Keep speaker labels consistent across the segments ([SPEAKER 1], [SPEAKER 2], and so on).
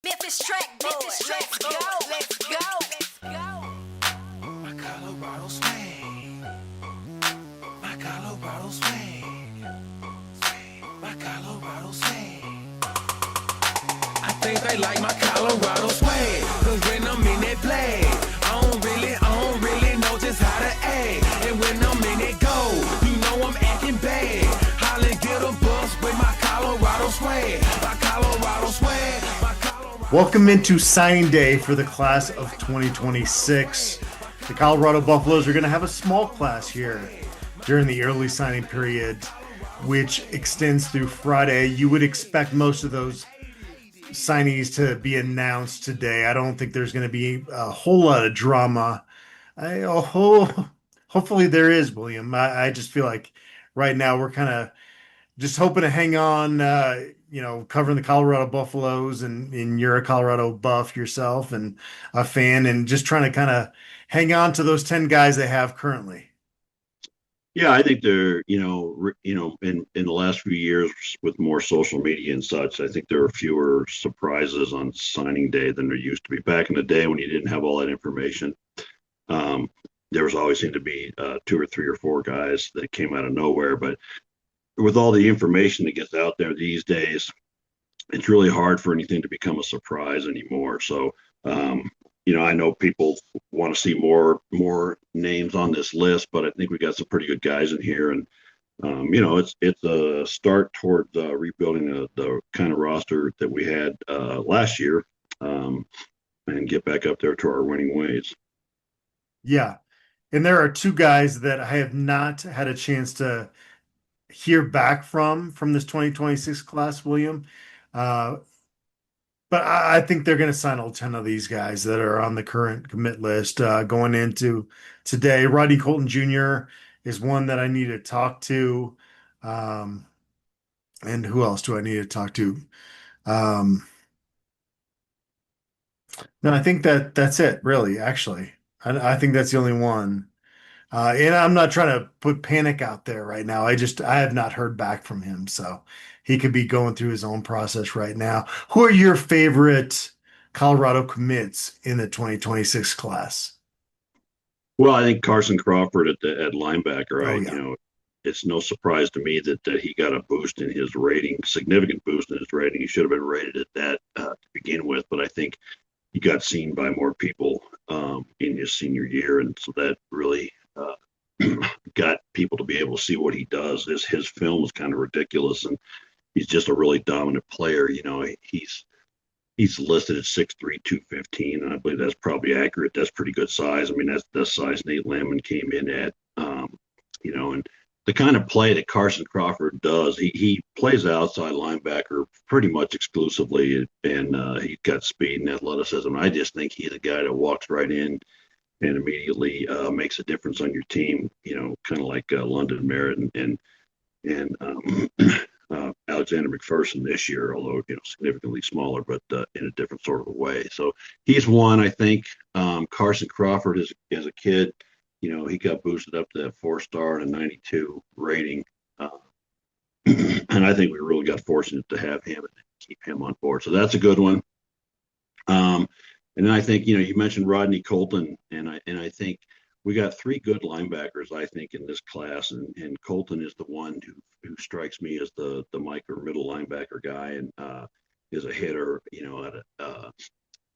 [SPEAKER 1] Memphis track boy. Let's go. Let's go. Let's go.
[SPEAKER 2] My Colorado swag. My Colorado swag. My Colorado swag. I think they like my Colorado swag. Cause when I'm in that flag, I don't really know just how to act. And when I'm in that gold, you know I'm acting bad. Holla, get a bus with my Colorado swag. My Colorado swag.
[SPEAKER 3] Welcome into signing day for the class of 2026. The Colorado Buffaloes are going to have a small class here during the early signing period, which extends through Friday. You would expect most of those signees to be announced today. I don't think there's going to be a whole lot of drama. Hopefully there is, William. I just feel like right now we're kind of just hoping to hang on, covering the Colorado Buffaloes, and you're a Colorado Buff yourself and a fan, and just trying to kind of hang on to those 10 guys they have currently.
[SPEAKER 4] Yeah, I think they're, in the last few years with more social media and such, I think there are fewer surprises on signing day than there used to be. Back in the day when you didn't have all that information, there was always seemed to be 2 or 3 or 4 guys that came out of nowhere. But with all the information that gets out there these days, it's really hard for anything to become a surprise anymore. So, I know people want to see more names on this list, but I think we got some pretty good guys in here, and it's a start toward rebuilding the kind of roster that we had last year, and get back up there to our winning ways.
[SPEAKER 3] Yeah, and there are 2 guys that I have not had a chance to hear back from this 2026 class, William. But I think they're going to sign all 10 of these guys that are on the current commit list going into today. Rodney Colton Jr. is one that I need to talk to. And who else do I need to talk to? No, I think that's it, really, actually. I think that's the only one. And I'm not trying to put panic out there right now. I have not heard back from him, so he could be going through his own process right now. Who are your favorite Colorado commits in the 2026 class?
[SPEAKER 4] Well, I think Carson Crawford at linebacker.
[SPEAKER 3] Oh, yeah.
[SPEAKER 4] It's no surprise to me that he got a boost in his rating, significant boost in his rating. He should have been rated at that to begin with, but I think he got seen by more people in his senior year, and so that really got people to be able to see what he does. His film is kind of ridiculous, and he's just a really dominant player. He's listed at 6'3", 215, and I believe that's probably accurate. That's pretty good size. I mean, that's the size Nate Landman came in at. And the kind of play that Carson Crawford does, he plays outside linebacker pretty much exclusively, and he's got speed and athleticism. I just think he's a guy that walks right in and immediately makes a difference on your team, kind of like London Merritt and Alexander McPherson this year, although, significantly smaller, but in a different sort of a way. So he's one, I think. Carson Crawford is a kid, he got boosted up to that 4-star and a 92 rating. And I think we really got fortunate to have him and keep him on board. So that's a good one. And then I think, you mentioned Rodney Colton, and I think we got 3 good linebackers, I think, in this class, and Colton is the one who strikes me as the micro middle linebacker guy, and is a hitter, out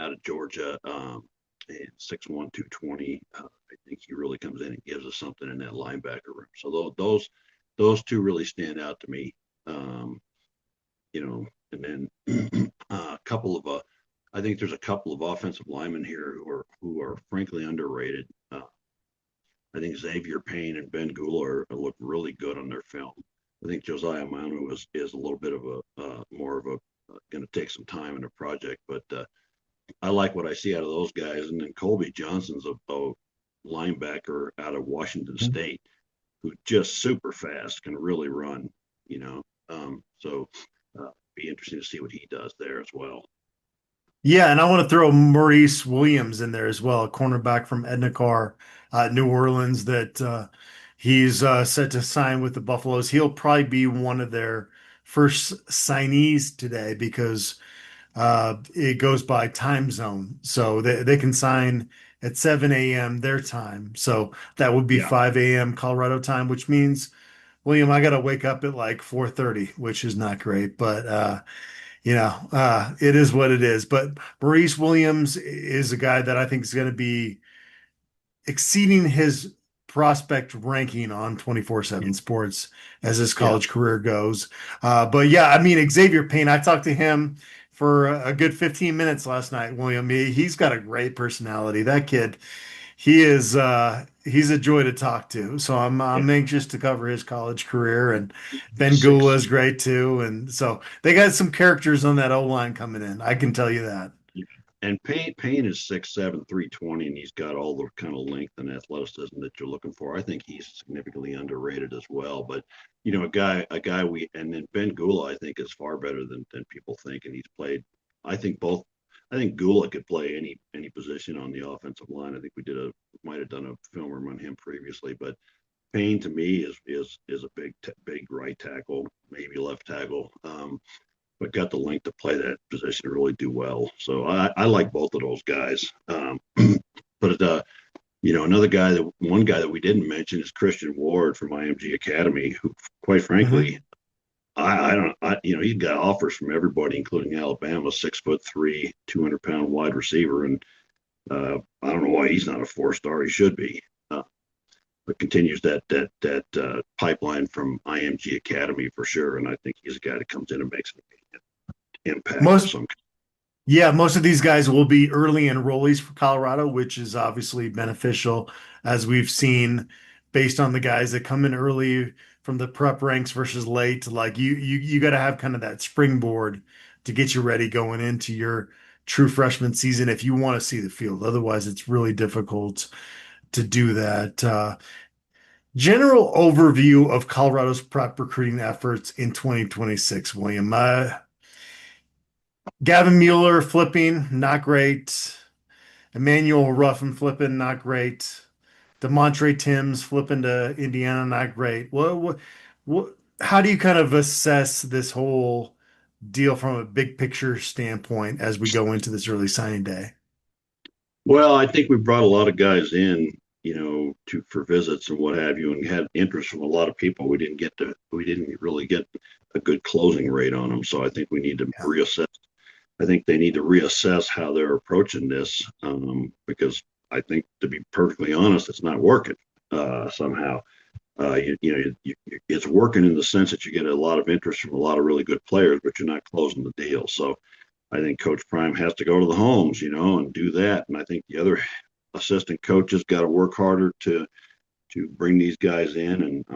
[SPEAKER 4] of Georgia, and 6'1", 220. I think he really comes in and gives us something in that linebacker room. So those 2 really stand out to me, and then a couple of I think there's a couple of offensive linemen here who are frankly underrated. I think Xavier Payne and Ben Gula look really good on their film. I think Josiah Manu is a little bit of a more of a going to take some time in a project, but I like what I see out of those guys. And then Colby Johnson's a linebacker out of Washington State who's just super fast, can really run. So be interesting to see what he does there as well.
[SPEAKER 3] Yeah, and I want to throw Maurice Williams in there as well, a cornerback from Edna Carr, New Orleans, that he's set to sign with the Buffaloes. He'll probably be one of their first signees today because It goes by time zone. So they can sign at 7 a.m. their time. So that would be
[SPEAKER 4] Yeah.
[SPEAKER 3] 5 a.m. Colorado time, which means, William, I got to wake up at like 4:30, which is not great, but it is what it is. But Maurice Williams is a guy that I think is going to be exceeding his prospect ranking on 24/7 Sports as his
[SPEAKER 4] Yeah.
[SPEAKER 3] college career goes. But yeah, I mean, Xavier Payne, I talked to him for a good 15 minutes last night, William. He's got a great personality. That kid, he's a joy to talk to. So
[SPEAKER 4] Yeah.
[SPEAKER 3] I'm anxious to cover his college career, and Ben Gula
[SPEAKER 4] Six.
[SPEAKER 3] is great too. And so they got some characters on that O line coming in. I can tell you that.
[SPEAKER 4] And Payne is 6'7", 320, and he's got all the kind of length and athleticism that you're looking for. I think he's significantly underrated as well. But a guy and then Ben Gula, I think, is far better than people think, and he's played. I think both. I think Gula could play any position on the offensive line. I think might have done a film on him previously, but Payne to me is a big right tackle, maybe left tackle. But got the length to play that position to really do well. So I like both of those guys. But one guy that we didn't mention is Christian Ward from IMG Academy, who, quite
[SPEAKER 3] Mhm.
[SPEAKER 4] frankly, I don't, he's got offers from everybody, including Alabama, 6'3", 200-pound wide receiver, and I don't know why he's not a 4-star. He should be. But continues that pipeline from IMG Academy for sure, and I think he's a guy that comes in and makes an impact of
[SPEAKER 3] Most
[SPEAKER 4] some.
[SPEAKER 3] Yeah, most of these guys will be early enrollees for Colorado, which is obviously beneficial, as we've seen based on the guys that come in early from the prep ranks versus late. Like you got to have kind of that springboard to get you ready going into your true freshman season if you want to see the field. Otherwise, it's really difficult to do that. General overview of Colorado's prep recruiting efforts in 2026, William. Gavin Mueller flipping, not great. Emmanuel Ruffin flipping, not great. Demontre Timms flipping to Indiana, not great. How do you kind of assess this whole deal from a big picture standpoint as we go into this early signing day?
[SPEAKER 4] Well, I think we brought a lot of guys in, for visits and what have you, and had interest from a lot of people. We didn't really get a good closing rate on them. So I think we need to
[SPEAKER 3] Yeah.
[SPEAKER 4] reassess. I think they need to reassess how they're approaching this, because I think, to be perfectly honest, it's not working somehow. It's working in the sense that you get a lot of interest from a lot of really good players, but you're not closing the deal. So I think Coach Prime has to go to the homes, and do that. And I think the other assistant coaches got to work harder to bring these guys in. And I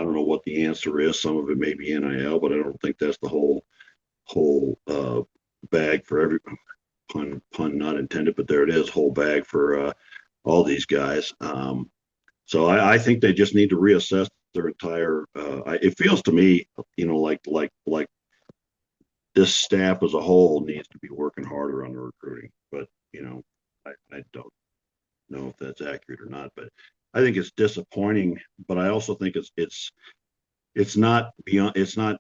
[SPEAKER 4] don't know what the answer is. Some of it may be NIL, but I don't think that's the whole bag for every pun not intended, but there it is, whole bag for all these guys. So I think they just need to reassess their entire. It feels to me, like this staff as a whole needs to be working harder on the recruiting. But I don't know if that's accurate or not. But I think it's disappointing. But I also think it's not beyond. It's not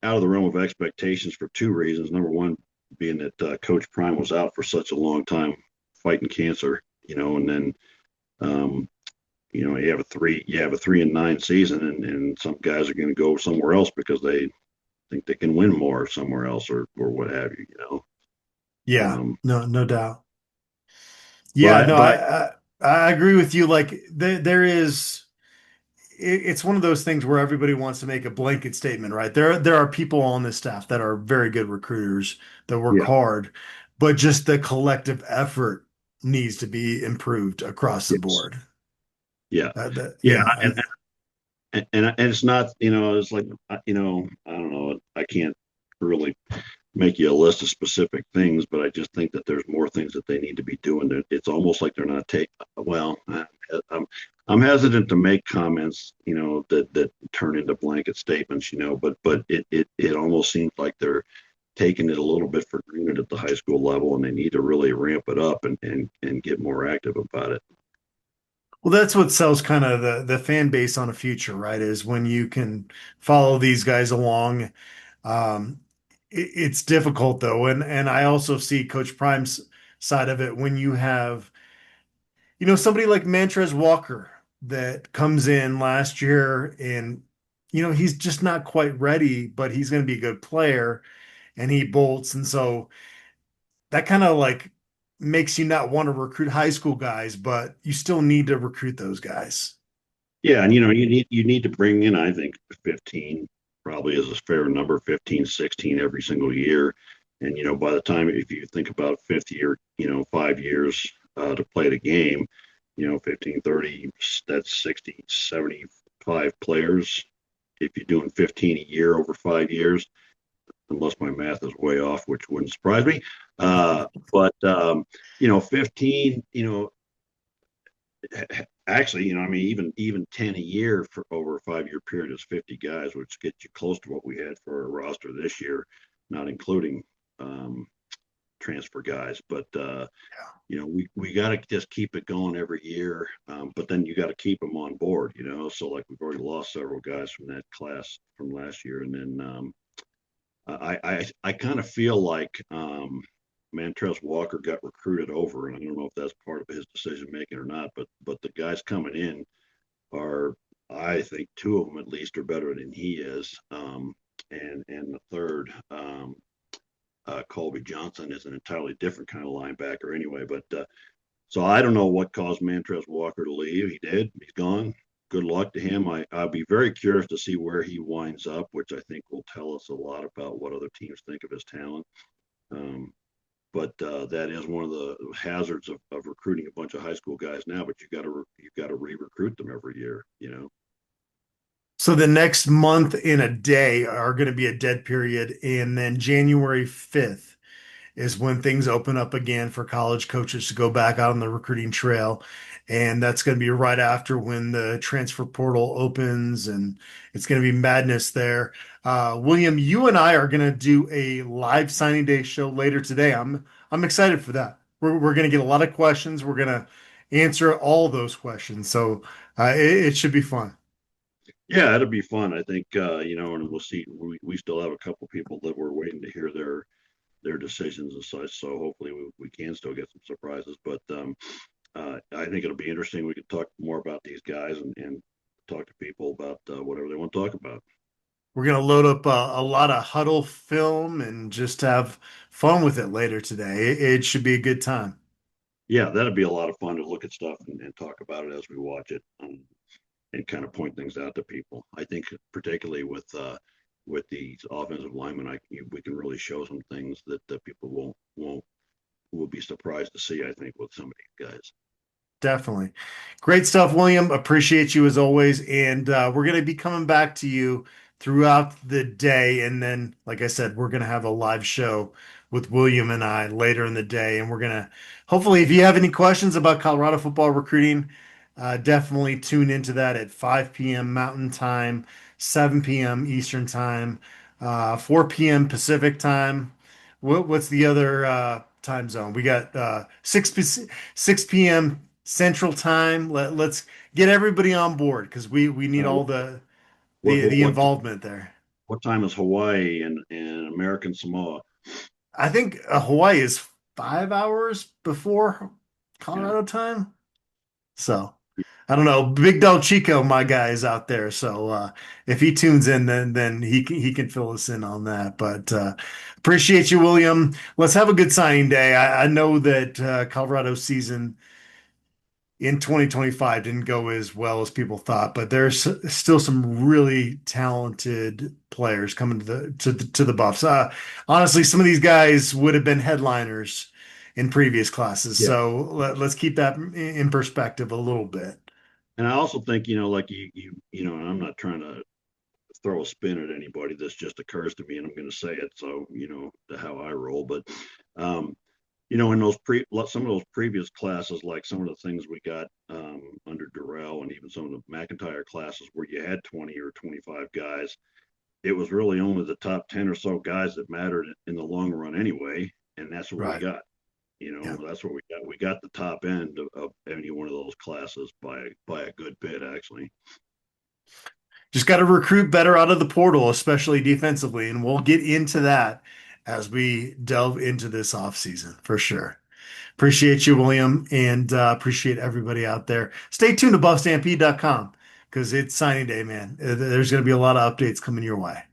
[SPEAKER 4] out of the realm of expectations for two reasons. Number one, being that Coach Prime was out for such a long time fighting cancer, and then you have a 3-9 season, and some guys are going to go somewhere else because they think they can win more somewhere else, or what have you.
[SPEAKER 3] Yeah,
[SPEAKER 4] Um,
[SPEAKER 3] no doubt. Yeah,
[SPEAKER 4] but
[SPEAKER 3] no,
[SPEAKER 4] but
[SPEAKER 3] I agree with you. Like there is, it's one of those things where everybody wants to make a blanket statement, right? There are people on this staff that are very good recruiters that work
[SPEAKER 4] yeah,
[SPEAKER 3] hard, but just the collective effort needs to be improved across the
[SPEAKER 4] yes,
[SPEAKER 3] board.
[SPEAKER 4] yeah, yeah,
[SPEAKER 3] Yeah,
[SPEAKER 4] and it's not, it's like, I don't know, I can't really make you a list of specific things, but I just think that there's more things that they need to be doing. It's almost like they're not taking. Well, I'm hesitant to make comments, that turn into blanket statements, but it almost seems like they're taking it a little bit for granted at the high school level, and they need to really ramp it up and get more active about it.
[SPEAKER 3] well, that's what sells kind of the fan base on a future, right? Is when you can follow these guys along. Um, It's difficult though, and I also see Coach Prime's side of it when you have, somebody like Mantrez Walker that comes in last year and he's just not quite ready, but he's going to be a good player and he bolts, and so that kind of like makes you not want to recruit high school guys, but you still need to recruit those guys.
[SPEAKER 4] Yeah, and you need to bring in, I think, 15 probably is a fair number, 15, 16 every single year. And by the time, if you think about fifth year, 5 years to play the game, 15, 30, that's 60, 75 players. If you're doing 15 a year over 5 years, unless my math is way off, which wouldn't surprise me. But 15, actually, I mean, even 10 a year for over a 5 year period is 50 guys, which gets you close to what we had for our roster this year, not including transfer guys. But we got to just keep it going every year. But then you got to keep them on board. So like we've already lost several guys from that class from last year, and then I kind of feel like Mantrez Walker got recruited over, and I don't know if that's part of his decision making or not. But the guys coming in are, I think, two of them at least are better than he is, and the third, Colby Johnson, is an entirely different kind of linebacker anyway. But so I don't know what caused Mantrez Walker to leave. He did. He's gone. Good luck to him. I'll be very curious to see where he winds up, which I think will tell us a lot about what other teams think of his talent. But that is one of the hazards of recruiting a bunch of high school guys now. But you got to re-recruit them every year.
[SPEAKER 3] So the next month in a day are going to be a dead period, and then January 5th is when things open up again for college coaches to go back out on the recruiting trail. And that's going to be right after when the transfer portal opens, and it's going to be madness there. William, you and I are going to do a live signing day show later today. I'm excited for that. We're going to get a lot of questions. We're going to answer all those questions. So it should be fun.
[SPEAKER 4] Yeah, it'll be fun. I think and we'll see. We still have a couple people that we're waiting to hear their decisions and such. So hopefully we can still get some surprises. But I think it'll be interesting. We can talk more about these guys and talk to people about whatever they want to talk about.
[SPEAKER 3] We're going to load up a lot of huddle film and just have fun with it later today. It should be a good time.
[SPEAKER 4] Yeah, that'd be a lot of fun to look at stuff and talk about it as we watch it, and kind of point things out to people. I think particularly with these offensive linemen, we can really show some things that people will be surprised to see. I think with some of these guys.
[SPEAKER 3] Definitely. Great stuff, William. Appreciate you as always. And we're going to be coming back to you throughout the day. And then, like I said, we're going to have a live show with William and I later in the day. And we're going to, hopefully, if you have any questions about Colorado football recruiting, definitely tune into that at 5 p.m. Mountain Time, 7 p.m. Eastern Time, 4 p.m. Pacific Time. What's the other time zone? We got 6 p.m. Central Time. Let's get everybody on board because we need all the the
[SPEAKER 4] What
[SPEAKER 3] involvement there.
[SPEAKER 4] what time is Hawaii and American Samoa?
[SPEAKER 3] I think Hawaii is 5 hours before
[SPEAKER 4] Yeah.
[SPEAKER 3] Colorado time. So I don't know. Big Del Chico, my guy, is out there. So if he tunes in, then he can fill us in on that. But appreciate you, William. Let's have a good signing day. I know that Colorado season in 2025 didn't go as well as people thought, but there's still some really talented players coming to the Buffs. Honestly, some of these guys would have been headliners in previous classes.
[SPEAKER 4] Yeah.
[SPEAKER 3] So let's keep that in perspective a little bit.
[SPEAKER 4] And I also think, like and I'm not trying to throw a spin at anybody. This just occurs to me, and I'm going to say it. So, how I roll. But, in those some of those previous classes, like some of the things we got under Durrell and even some of the McIntyre classes where you had 20 or 25 guys, it was really only the top 10 or so guys that mattered in the long run anyway. And that's what
[SPEAKER 3] Right.
[SPEAKER 4] we got.
[SPEAKER 3] Yeah.
[SPEAKER 4] That's what we got. We got the top end of any one of those classes by a good bit, actually.
[SPEAKER 3] Just got to recruit better out of the portal, especially defensively. And we'll get into that as we delve into this offseason for sure. Appreciate you, William, and appreciate everybody out there. Stay tuned to BuffStampede.com because it's signing day, man. There's going to be a lot of updates coming your way.